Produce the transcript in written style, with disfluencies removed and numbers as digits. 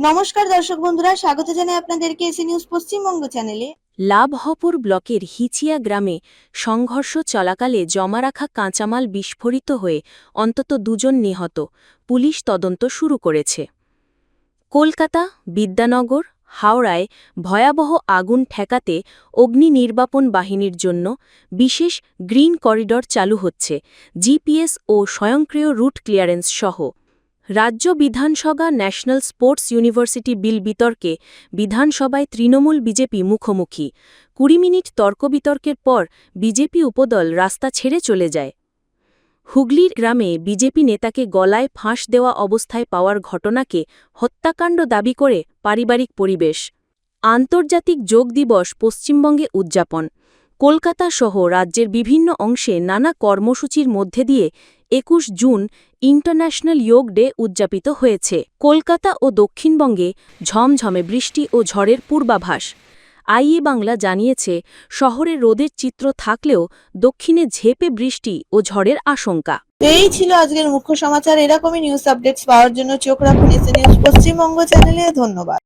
নমস্কার দর্শক বন্ধুরা, স্বাগত জানাই আপনাদেরকে এসি নিউজ পশ্চিমবঙ্গ চ্যানেলে। লাভহপুর ব্লকের হিচিয়া গ্রামে সংঘর্ষ চলাকালে জমা রাখা কাঁচামাল বিস্ফোরিত হয়ে অন্তত 2 জন নিহত, পুলিশ তদন্ত শুরু করেছে। কলকাতা, বিদ্যানগর, হাওড়ায় ভয়াবহ আগুন ঠেকাতে অগ্নি নির্বাপন বাহিনীর জন্য বিশেষ গ্রিন করিডর চালু হচ্ছে, জিপিএস ও স্বয়ংক্রিয় রুট ক্লিয়ারেন্স সহ। রাজ্য বিধানসভা ন্যাশনাল স্পোর্টস ইউনিভার্সিটি বিল বিতর্কে বিধানসভায় তৃণমূল বিজেপি মুখোমুখি। 20 মিনিট তর্ক-বিতর্কের পর বিজেপি উপদল রাস্তা ছেড়ে চলে যায়। হুগলির গ্রামে বিজেপি নেতাকে গলায় ফাঁস দেওয়া অবস্থায় পাওয়ার ঘটনাকে হত্যাকাণ্ড দাবি করে পারিবারিক পরিবেশ। আন্তর্জাতিক যোগ দিবস পশ্চিমবঙ্গে উদযাপন। কলকাতা সহ রাজ্যের বিভিন্ন অংশে নানা কর্মসূচির মধ্যে দিয়ে 21 জুন ইন্টারন্যাশনাল যোগ ডে উদযাপিত হয়েছে। কলকাতা ও দক্ষিণবঙ্গে ঝমঝমে বৃষ্টি ও ঝড়ের পূর্বাভাস। আইএ বাংলা জানিয়েছে, শহরে রোদের চিত্র থাকলেও দক্ষিণে ঝেঁপে বৃষ্টি ও ঝড়ের আশঙ্কা। এই ছিল আজকের মুখ্য সমাচার। এরকমই নিউজ আপডেটস পাওয়ার জন্য চোখ রাখুন এসি নিউজ পশ্চিমবঙ্গ চ্যানেলে। ধন্যবাদ।